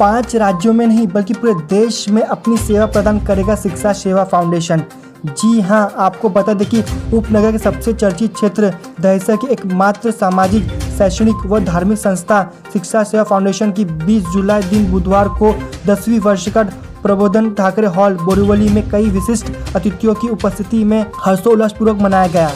5 राज्यों में नहीं बल्कि पूरे देश में अपनी सेवा प्रदान करेगा शिक्षा सेवा फाउंडेशन। जी हां, आपको बता दें कि उपनगर के सबसे चर्चित क्षेत्र दहिसर की एकमात्र सामाजिक, शैक्षणिक व धार्मिक संस्था शिक्षा सेवा फाउंडेशन की 20 जुलाई दिन बुधवार को 10वीं वर्षगांठ प्रबोधन ठाकरे हॉल बोरीवली में कई विशिष्ट अतिथियों की उपस्थिति में हर्षोल्लासपूर्वक मनाया गया।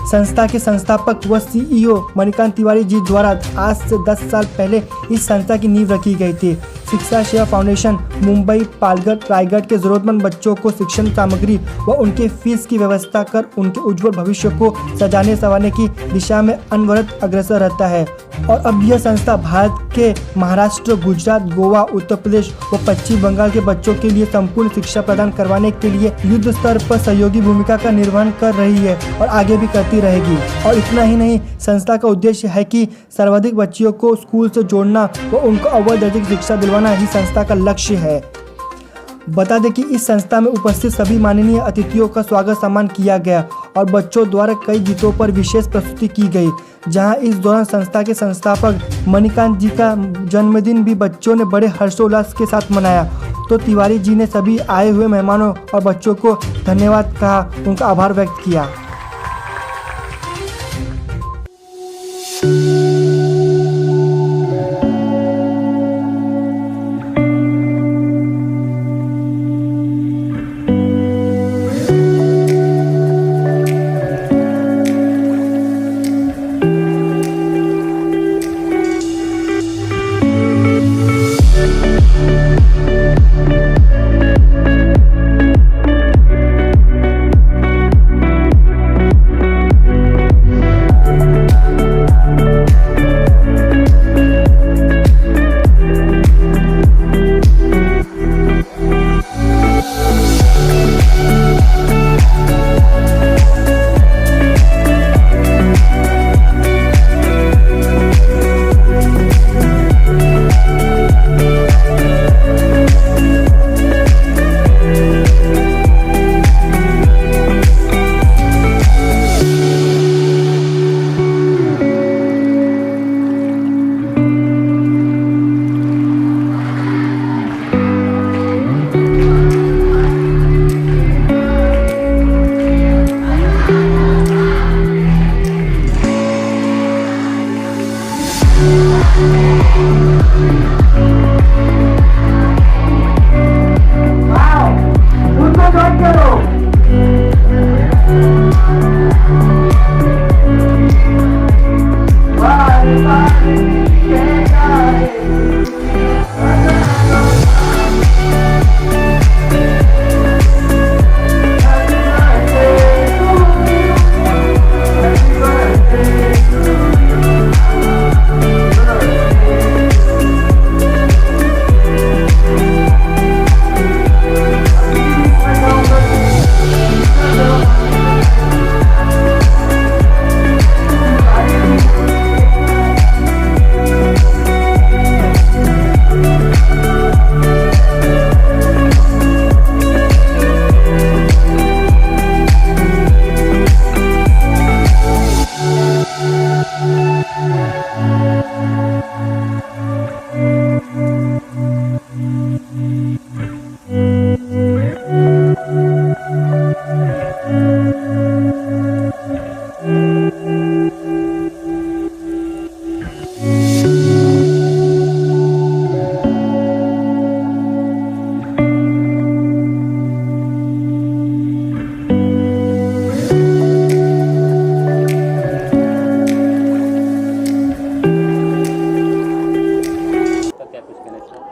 संस्था के संस्थापक व सीईओ मणिकांत तिवारी जी द्वारा आज से 10 साल पहले इस संस्था की नींव रखी गई थी। शिक्षा सेवा फाउंडेशन मुंबई, पालघर, रायगढ़ के जरूरतमंद बच्चों को शिक्षण सामग्री व उनके फीस की व्यवस्था कर उनके उज्जवल भविष्य को सजाने संवारने की दिशा में अनवरत अग्रसर रहता है। और अब यह संस्था भारत के महाराष्ट्र, गुजरात, गोवा, उत्तर प्रदेश व पश्चिम बंगाल के बच्चों के लिए संपूर्ण शिक्षा प्रदान करवाने के लिए युद्ध स्तर पर सहयोगी भूमिका का निर्वहन कर रही है और आगे भी करती रहेगी। और इतना ही नहीं, संस्था का उद्देश्य है कि सर्वाधिक बच्चियों को स्कूल से जोड़ना व उनको अव्वल दर्जे की शिक्षा दिलवाना ही संस्था का लक्ष्य है। बता दें कि इस संस्था में उपस्थित सभी माननीय अतिथियों का स्वागत सम्मान किया गया और बच्चों द्वारा कई गीतों पर विशेष प्रस्तुति की गई। जहां इस दौरान संस्था के संस्थापक मणिकांत जी का जन्मदिन भी बच्चों ने बड़े हर्षोल्लास के साथ मनाया। तो तिवारी जी ने सभी आए हुए मेहमानों और बच्चों को धन्यवाद कहा, उनका आभार व्यक्त किया।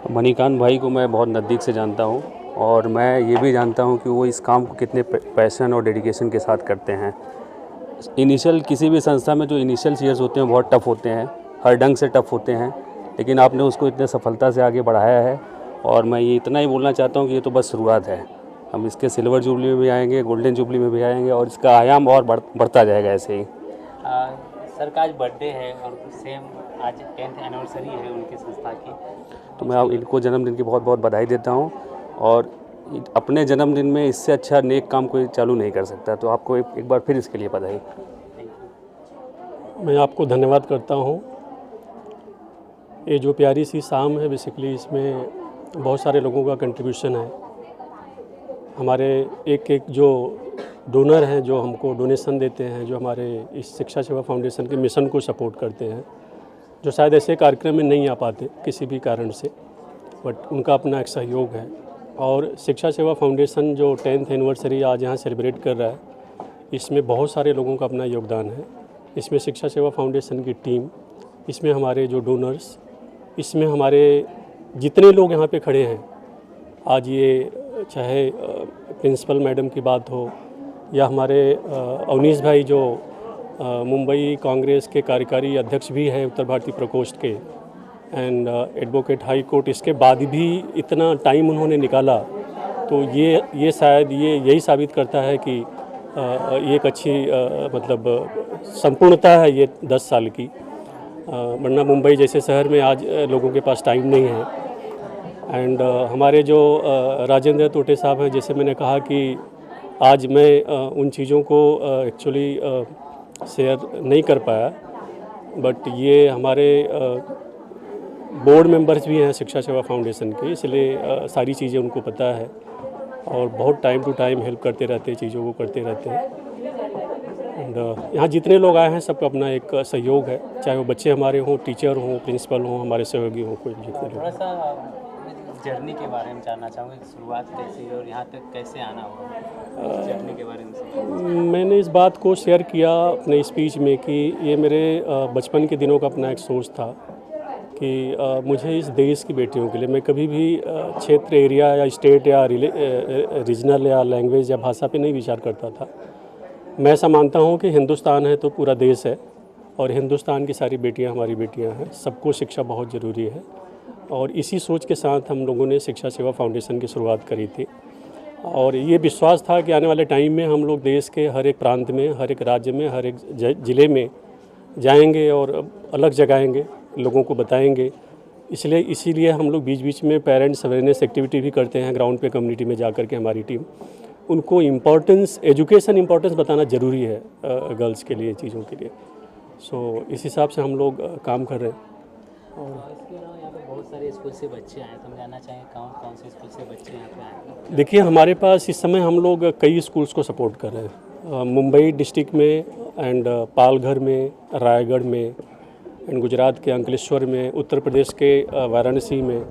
मणिकांत भाई को मैं बहुत नज़दीक से जानता हूं और मैं ये भी जानता हूं कि वो इस काम को कितने पैशन और डेडिकेशन के साथ करते हैं। इनिशियल किसी भी संस्था में जो इनिशियल ईयर्स होते हैं बहुत टफ़ होते हैं, हर ढंग से टफ़ होते हैं, लेकिन आपने उसको इतने सफलता से आगे बढ़ाया है। और मैं ये इतना ही बोलना चाहता हूँ कि ये तो बस शुरुआत है। हम इसके सिल्वर जुबली में भी आएंगे, गोल्डन जुबली में भी आएंगे और इसका आयाम और बढ़ता जाएगा ऐसे ही। सर का आज बर्थडे है और सेम आज 10th एनिवर्सरी है उनकी संस्था की, तो मैं इनको जन्मदिन की बहुत बहुत बधाई देता हूँ। और अपने जन्मदिन में इससे अच्छा नेक काम कोई चालू नहीं कर सकता, तो आपको एक बार फिर इसके लिए बधाई। मैं आपको धन्यवाद करता हूँ। ये जो प्यारी सी शाम है बेसिकली इसमें बहुत सारे लोगों का कंट्रीब्यूशन है। हमारे एक जो डोनर हैं जो हमको डोनेशन देते हैं, जो हमारे इस शिक्षा सेवा फाउंडेशन के मिशन को सपोर्ट करते हैं, जो शायद ऐसे कार्यक्रम में नहीं आ पाते किसी भी कारण से, बट उनका अपना एक सहयोग है। और शिक्षा सेवा फाउंडेशन जो 10th एनिवर्सरी आज यहाँ सेलिब्रेट कर रहा है, इसमें बहुत सारे लोगों का अपना योगदान है। इसमें शिक्षा सेवा फाउंडेशन की टीम, इसमें हमारे जो डोनर्स, इसमें हमारे जितने लोग यहाँ पे खड़े हैं आज, ये चाहे प्रिंसिपल मैडम की बात हो या हमारे अवनीश भाई जो मुंबई कांग्रेस के कार्यकारी अध्यक्ष भी है उत्तर भारतीय प्रकोष्ठ के, एंड एडवोकेट हाई कोर्ट, इसके बाद भी इतना टाइम उन्होंने निकाला, तो ये शायद ये यही साबित करता है कि ये एक अच्छी मतलब संपूर्णता है ये 10 साल की। वरना मुंबई जैसे शहर में आज लोगों के पास टाइम नहीं है। एंड हमारे जो राजेंद्र तोटे साहब हैं, जैसे मैंने कहा कि आज मैं उन चीज़ों को एक्चुअली शेयर नहीं कर पाया, बट ये हमारे बोर्ड मेंबर्स भी हैं शिक्षा सेवा फाउंडेशन के, इसलिए सारी चीज़ें उनको पता है और बहुत टाइम टू टाइम हेल्प करते रहते हैं, चीज़ों को करते रहते हैं। एंड यहाँ जितने लोग आए हैं सबका अपना एक सहयोग है, चाहे वो बच्चे हमारे हों, टीचर हों, प्रिंसिपल हों, हमारे सहयोगी हों, कोई जितने थोड़ा लोग। सा जर्नी के बारे में जानना चाहूँगा कि शुरुआत कैसे हुई और यहाँ तक कैसे आना हुआ, जर्नी के बारे में। मैंने इस बात को शेयर किया अपने स्पीच में कि ये मेरे बचपन के दिनों का अपना एक सोच था कि मुझे इस देश की बेटियों के लिए, मैं कभी भी क्षेत्र, एरिया या स्टेट या रीजनल या लैंग्वेज या भाषा पे नहीं विचार करता था। मैं ऐसा मानता हूँ कि हिंदुस्तान है तो पूरा देश है और हिंदुस्तान की सारी बेटियाँ हमारी बेटियाँ हैं, सबको शिक्षा बहुत ज़रूरी है। और इसी सोच के साथ हम लोगों ने शिक्षा सेवा फाउंडेशन की शुरुआत करी थी और ये विश्वास था कि आने वाले टाइम में हम लोग देश के हर एक प्रांत में, हर एक राज्य में, हर एक ज़िले में जाएंगे और अलग जगाएंगे, लोगों को बताएंगे। इसीलिए हम लोग बीच बीच में पेरेंट्स अवेयरनेस एक्टिविटी भी करते हैं ग्राउंड पे, कम्युनिटी में जा कर के हमारी टीम उनको एजुकेशन इम्पोर्टेंस बताना ज़रूरी है गर्ल्स के लिए, चीज़ों के लिए। सो इस हिसाब से हम लोग काम कर रहे हैं। और इसके अलावा यहाँ पे बहुत सारे स्कूल से बच्चे आए, तो हम जानना चाहेंगे कौन कौन से स्कूल से बच्चे यहाँ पे आए। देखिए, हमारे पास इस समय हम लोग कई स्कूल्स को सपोर्ट कर रहे हैं, मुंबई डिस्ट्रिक्ट में एंड पालघर में, रायगढ़ में एंड गुजरात के अंकलेश्वर में, उत्तर प्रदेश के वाराणसी में।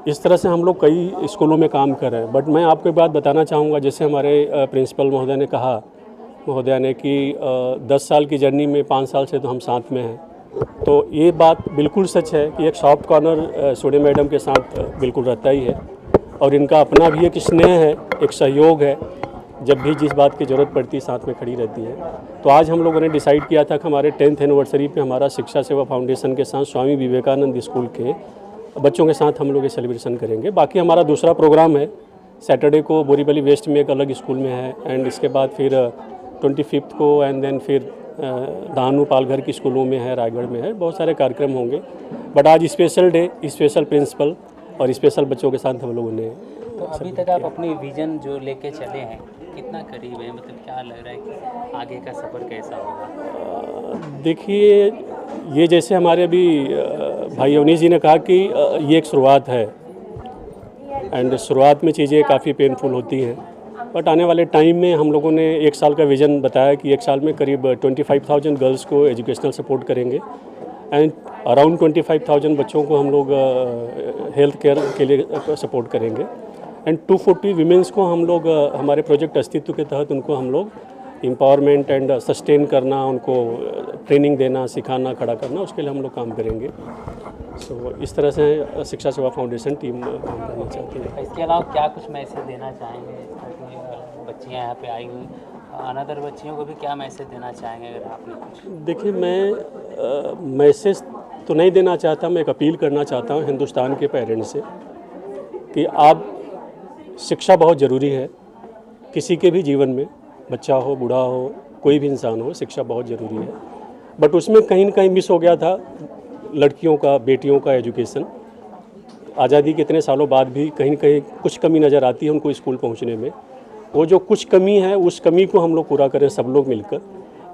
इस तरह से हम लोग कई स्कूलों में काम कर रहे हैं। बट मैं आपको एक बात बताना चाहूँगा, जैसे हमारे प्रिंसिपल महोदय ने कहा कि 10 साल की जर्नी में 5 साल से तो हम साथ में हैं, तो ये बात बिल्कुल सच है कि एक सॉफ्ट कॉर्नर सोडे मैडम के साथ बिल्कुल रहता ही है और इनका अपना भी एक स्नेह है, एक सहयोग है, जब भी जिस बात की ज़रूरत पड़ती है साथ में खड़ी रहती है। तो आज हम लोगों ने डिसाइड किया था कि हमारे 10th एनिवर्सरी पे हमारा शिक्षा सेवा फाउंडेशन के साथ स्वामी विवेकानंद स्कूल के बच्चों के साथ हम लोग ये सेलिब्रेशन करेंगे। बाकी हमारा दूसरा प्रोग्राम है सैटरडे को बोरीवली वेस्ट में एक अलग स्कूल में है, एंड इसके बाद फिर 25 को एंड देन फिर दानू पालघर की स्कूलों में है, रायगढ़ में है, बहुत सारे कार्यक्रम होंगे। बट आज स्पेशल डे, स्पेशल प्रिंसिपल और स्पेशल बच्चों के साथ हम लोगों ने। तो अभी तक आप अपनी विजन जो लेके चले हैं कितना करीब है, मतलब क्या लग रहा है कि आगे का सफ़र कैसा होगा? देखिए, ये जैसे हमारे अभी भाई अवनीश जी ने कहा कि ये एक शुरुआत है एंड शुरुआत में चीज़ें काफ़ी पेनफुल होती हैं, बट आने वाले टाइम में हम लोगों ने 1 साल का विज़न बताया कि 1 साल में करीब 25,000 गर्ल्स को एजुकेशनल सपोर्ट करेंगे एंड अराउंड 25,000 बच्चों को हम लोग हेल्थ केयर के लिए सपोर्ट करेंगे एंड 240 वीमेंस को हम लोग हमारे प्रोजेक्ट अस्तित्व के तहत उनको हम लोग एम्पावरमेंट एंड सस्टेन करना, उनको ट्रेनिंग देना, सिखाना, खड़ा करना, उसके लिए हम लोग काम करेंगे। सो इस तरह से शिक्षा सेवा फाउंडेशन टीम काम करना चाहती है। इसके अलावा क्या कुछ मैसेज देना चाहेंगे? बच्चियाँ यहाँ पे आई हुई, अनदर बच्चियों को भी क्या मैसेज देना चाहेंगे अगर आपने कुछ? देखिए, मैं मैसेज तो नहीं देना चाहता, मैं एक अपील करना चाहता हूँ हिंदुस्तान के पेरेंट्स से कि आप शिक्षा बहुत ज़रूरी है किसी के भी जीवन में, बच्चा हो, बूढ़ा हो, कोई भी इंसान हो, शिक्षा बहुत ज़रूरी है। बट उसमें कहीं ना कहीं मिस हो गया था लड़कियों का, बेटियों का एजुकेशन। आज़ादी के इतने सालों बाद भी कहीं ना कहीं कुछ कमी नज़र आती है उनको स्कूल पहुंचने में। वो जो कुछ कमी है, उस कमी को हम लोग पूरा करें सब लोग मिलकर।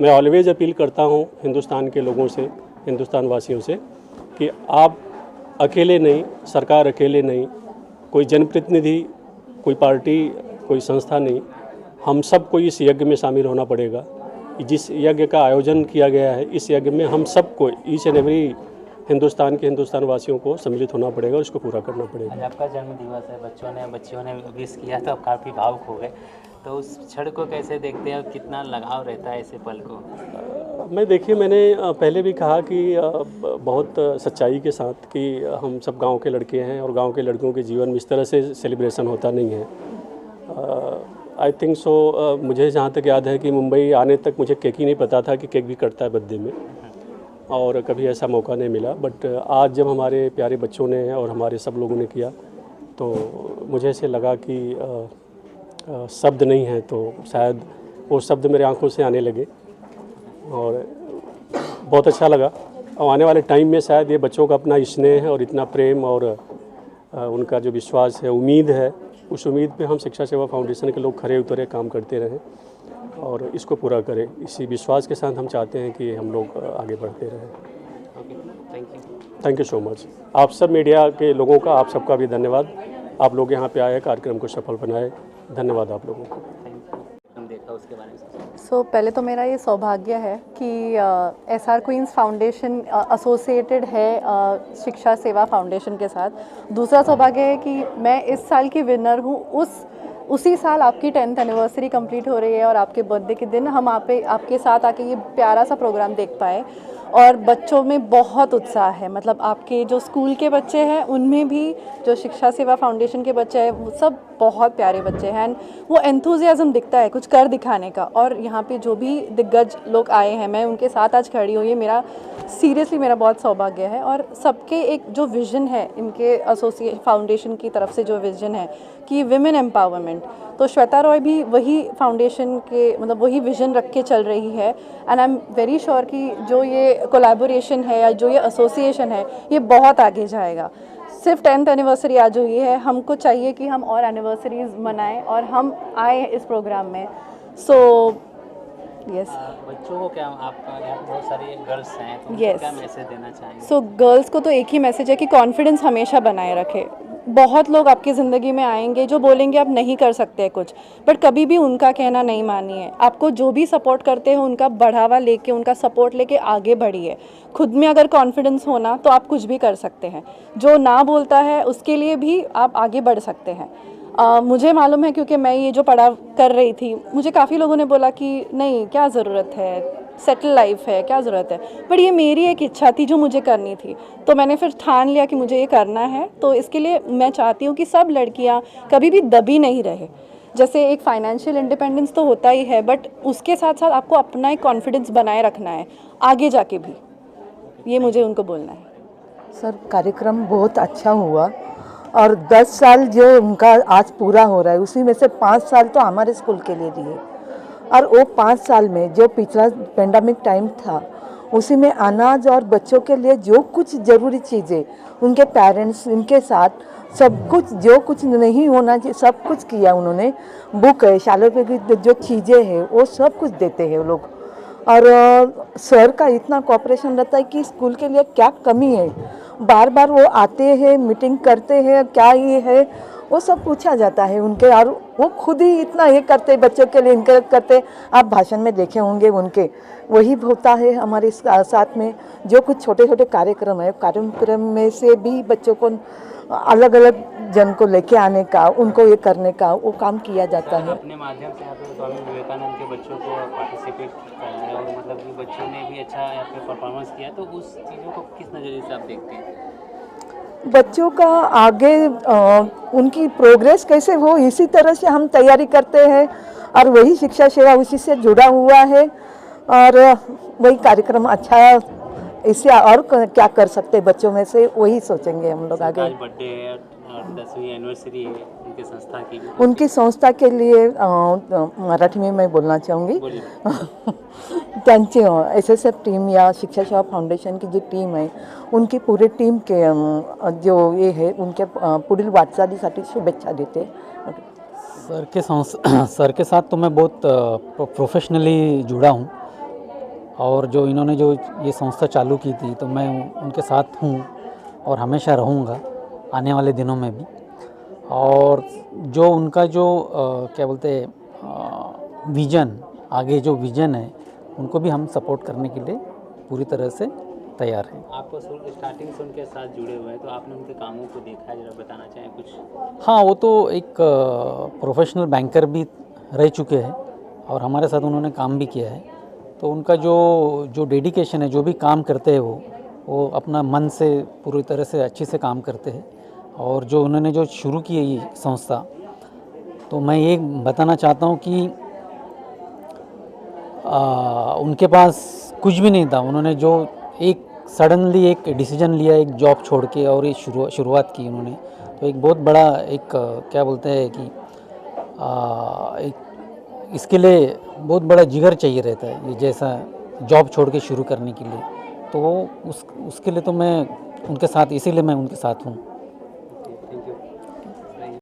मैं ऑलवेज अपील करता हूँ हिंदुस्तान के लोगों से, हिंदुस्तान वासियों से, कि आप अकेले नहीं, सरकार अकेले नहीं, कोई जनप्रतिनिधि, कोई पार्टी, कोई संस्था नहीं, हम सबको इस यज्ञ में शामिल होना पड़ेगा। जिस यज्ञ का आयोजन किया गया है, इस यज्ञ में हम सबको, ईच एंड एवरी हिंदुस्तान वासियों को सम्मिलित होना पड़ेगा और इसको पूरा करना पड़ेगा। आज आपका जन्म दिवस है, बच्चों ने विश किया तो आप काफ़ी भावुक हो गए, तो उस क्षण को कैसे देखते हैं और कितना लगाव रहता है ऐसे पल को? देखिए, मैंने पहले भी कहा कि बहुत सच्चाई के साथ कि हम सब गांव के लड़के हैं और गांव के लड़कों के जीवन में इस तरह से सेलिब्रेशन होता नहीं है। आई थिंक सो, मुझे जहाँ तक याद है कि मुंबई आने तक मुझे केक ही नहीं पता था कि केक भी कटता है बर्थडे में, और कभी ऐसा मौका नहीं मिला। बट आज जब हमारे प्यारे बच्चों ने और हमारे सब लोगों ने किया तो मुझे ऐसे लगा कि शब्द नहीं है, तो शायद वो शब्द मेरे आंखों से आने लगे और बहुत अच्छा लगा। और आने वाले टाइम में शायद ये बच्चों का अपना स्नेह है और इतना प्रेम और उनका जो विश्वास है, उम्मीद है, उस उम्मीद पे हम शिक्षा सेवा फाउंडेशन के लोग खरे उतरे काम करते रहें और इसको पूरा करें। इसी विश्वास के साथ हम चाहते हैं कि हम लोग आगे बढ़ते रहें। Thank you so much. आप सब मीडिया के लोगों का, आप सबका भी धन्यवाद। आप लोग यहाँ पे आए, कार्यक्रम को सफल बनाए, धन्यवाद आप लोगों को। देखा उसके बारे में पहले तो मेरा ये सौभाग्य है कि SR क्वींस फाउंडेशन एसोसिएटेड है शिक्षा सेवा फाउंडेशन के साथ। दूसरा सौभाग्य है कि मैं इस साल की विनर हूँ। उसी साल आपकी 10th एनिवर्सरी कंप्लीट हो रही है और आपके बर्थडे के दिन हम आपके साथ आके ये प्यारा सा प्रोग्राम देख पाए और बच्चों में बहुत उत्साह है। मतलब आपके जो स्कूल के बच्चे हैं उनमें भी, जो शिक्षा सेवा फाउंडेशन के बच्चे हैं, वो सब बहुत प्यारे बच्चे हैं। वो एंथुजियाज्म दिखता है कुछ कर दिखाने का। और यहाँ पे जो भी दिग्गज लोग आए हैं, मैं उनके साथ आज खड़ी हूँ, ये मेरा सीरियसली मेरा बहुत सौभाग्य है। और सबके एक जो विज़न है, इनके एसोसिएशन फाउंडेशन की तरफ से जो विज़न है कि विमेन एम्पावरमेंट, तो श्वेता रॉय भी वही फाउंडेशन के, मतलब वही विज़न रख के चल रही है। And I am very sure कि जो ये कोलैबोरेशन है या जो ये एसोसिएशन है, ये बहुत आगे जाएगा। सिर्फ 10th एनिवर्सरी आज हुई है, हमको चाहिए कि हम और एनिवर्सरीज मनाएं और हम आए इस प्रोग्राम में। सो यस, बच्चों को क्या, आप यहाँ बहुत सारी गर्ल्स हैं, तो Yes. क्या मैसेज देना चाहेंगे? सो गर्ल्स को तो एक ही मैसेज है कि कॉन्फिडेंस हमेशा बनाए रखें। बहुत लोग आपकी ज़िंदगी में आएंगे जो बोलेंगे आप नहीं कर सकते कुछ, बट कभी भी उनका कहना नहीं मानिए। आपको जो भी सपोर्ट करते हो उनका बढ़ावा लेके, उनका सपोर्ट लेके आगे बढ़िए। खुद में अगर कॉन्फिडेंस होना तो आप कुछ भी कर सकते हैं। जो ना बोलता है उसके लिए भी आप आगे बढ़ सकते हैं। मुझे मालूम है क्योंकि मैं ये जो पढ़ा कर रही थी, मुझे काफ़ी लोगों ने बोला कि नहीं क्या ज़रूरत है, सेटल लाइफ है, क्या ज़रूरत है। बट ये मेरी एक इच्छा थी जो मुझे करनी थी, तो मैंने फिर ठान लिया कि मुझे ये करना है। तो इसके लिए मैं चाहती हूँ कि सब लड़कियाँ कभी भी दबी नहीं रहे। जैसे एक फाइनेंशियल इंडिपेंडेंस तो होता ही है, बट उसके साथ साथ आपको अपना एक कॉन्फिडेंस बनाए रखना है आगे जाके भी। ये मुझे उनको बोलना है। सर, कार्यक्रम बहुत अच्छा हुआ और 10 साल जो उनका आज पूरा हो रहा है, उसी में से 5 साल तो हमारे स्कूल के लिए दिए। और वो 5 साल में जो पिछला पेंडेमिक टाइम था, उसी में अनाज और बच्चों के लिए जो कुछ ज़रूरी चीज़ें, उनके पेरेंट्स उनके साथ सब कुछ, जो कुछ नहीं होना चाहिए सब कुछ किया उन्होंने। बुक है, शालों पे की जो चीज़ें हैं वो सब कुछ देते हैं वो लोग। और सर का इतना कोऑपरेशन रहता है कि स्कूल के लिए क्या कमी है, बार बार वो आते हैं, मीटिंग करते हैं, क्या ये है वो सब पूछा जाता है उनके। और वो खुद ही इतना ये करते, बच्चों के लिए इनकरेज करते। आप भाषण में देखे होंगे उनके, वही होता है हमारे साथ में। जो कुछ छोटे छोटे कार्यक्रम है, कार्यक्रम में से भी बच्चों को अलग अलग जन को लेके आने का, उनको ये करने का वो काम किया जाता है। अपने माध्यम से यहाँ पे स्वामी विवेकानंद के बच्चों को पार्टिसिपेट किया है और मतलब कि बच्चों ने भी अच्छा यहाँ पे परफॉर्मेंस किया, तो उस चीज़ों को किस नज़रिए से आप देखते हैं? बच्चों का आगे उनकी प्रोग्रेस कैसे हो, इसी तरह से हम तैयारी करते हैं और वही शिक्षा सेवा उसी से जुड़ा हुआ है। और वही कार्यक्रम अच्छा, इससे और क्या कर सकते हैं बच्चों में से, वही सोचेंगे हम लोग आगे। आज बर्थडे है और 10वीं एनिवर्सरी है उनकी संस्था की। उनकी संस्था के लिए मराठी में मैं बोलना चाहूँगी। त्यांची SSF टीम या शिक्षा सेवा फाउंडेशन की जो टीम है, उनकी पूरी टीम के जो ये है, उनके पुढील वाटचालीसाठी शुभेच्छा देते। सर के साथ तो मैं बहुत प्रोफेशनली जुड़ा हूँ और जो इन्होंने जो ये संस्था चालू की थी तो मैं उनके साथ हूँ और हमेशा रहूँगा आने वाले दिनों में भी। और जो उनका जो क्या बोलते हैं विज़न, आगे जो विज़न है उनको भी हम सपोर्ट करने के लिए पूरी तरह से तैयार हैं। आपको स्टार्टिंग से उनके साथ जुड़े हुए हैं तो आपने उनके कामों को देखा है, जरा बताना चाहें कुछ? हाँ, वो तो एक प्रोफेशनल बैंकर भी रह चुके हैं और हमारे साथ उन्होंने काम भी किया है। तो उनका जो डेडिकेशन है, जो भी काम करते हैं वो अपना मन से पूरी तरह से अच्छे से काम करते हैं। और जो उन्होंने जो शुरू की है ये संस्था, तो मैं ये बताना चाहता हूँ कि उनके पास कुछ भी नहीं था। उन्होंने जो एक सडनली एक डिसीजन लिया, एक जॉब छोड़ के, और ये शुरुआत की उन्होंने। तो एक बहुत बड़ा एक क्या बोलते हैं कि एक इसके लिए बहुत बड़ा जिगर चाहिए रहता है, ये जैसा जॉब छोड़ के शुरू करने के लिए। तो उसके लिए तो मैं उनके साथ, इसीलिए मैं उनके साथ हूँ। Thank you.